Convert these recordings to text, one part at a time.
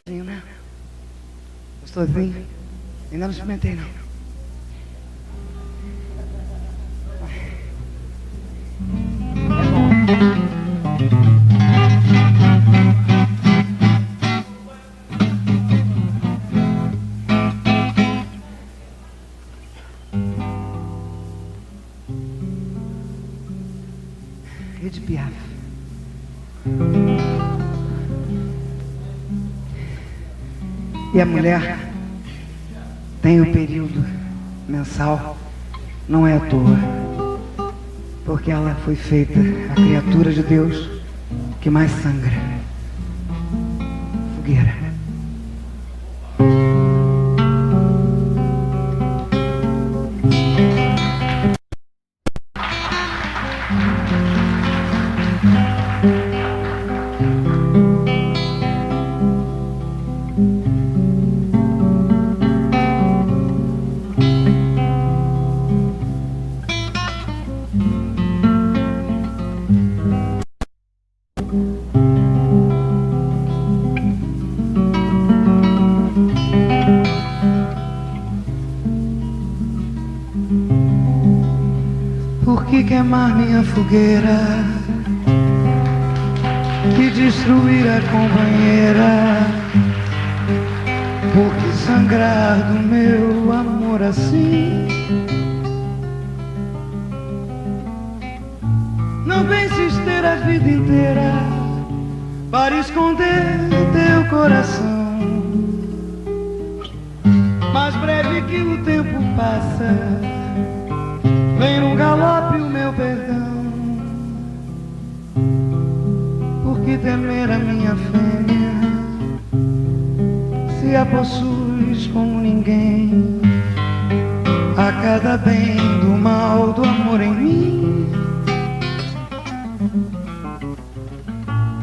Né? Gostosinho? Ainda não experimentei, não. Edith Piaf. E a mulher tem o período mensal, não é à toa, porque ela foi feita a criatura de Deus que mais sangra. Fogueira. Por que queimar minha fogueira e destruir a companheira? Por que sangrar do meu amor assim? Não penses ter a vida inteira para esconder teu coração. Mais breve que o tempo passa, vem no galope o meu perdão. Por que temer a minha fêmea, se a possuis como ninguém? A cada bem do mal do amor em mim.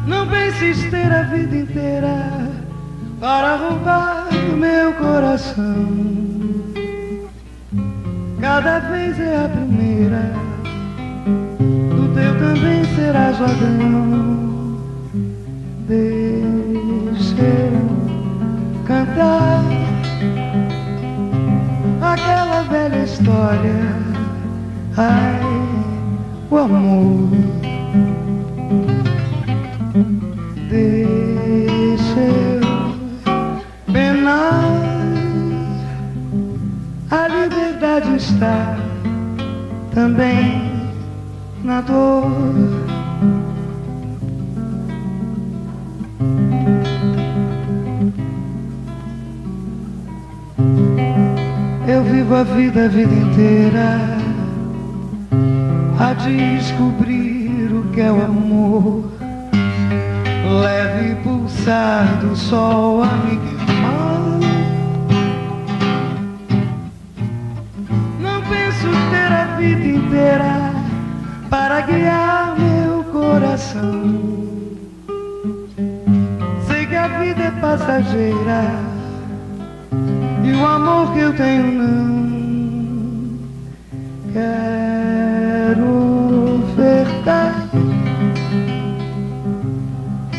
Não penses ter a vida inteira para roubar o meu coração. Cada vez é a primeira, do teu também será ladrão. Deixa eu cantar aquela velha história. Ai, o amor. Deixa eu penar, a liberdade está também na dor. Eu vivo a vida inteira a descobrir o que é o amor. Leve pulsar do sol a me queimar. Não penso ter a vida inteira para guiar meu coração. Sei que a vida é passageira e o amor que eu tenho não. Quero ofertar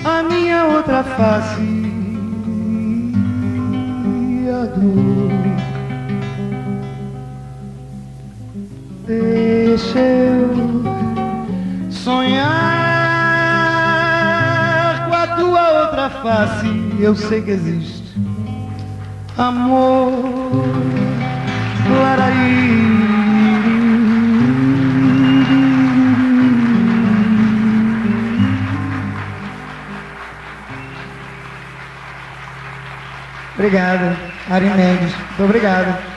a minha outra face e a dor. Deixa eu sonhar com a tua outra face. Eu sei que existe amor. Laraí. Obrigado, Ari Mendes. Muito obrigado.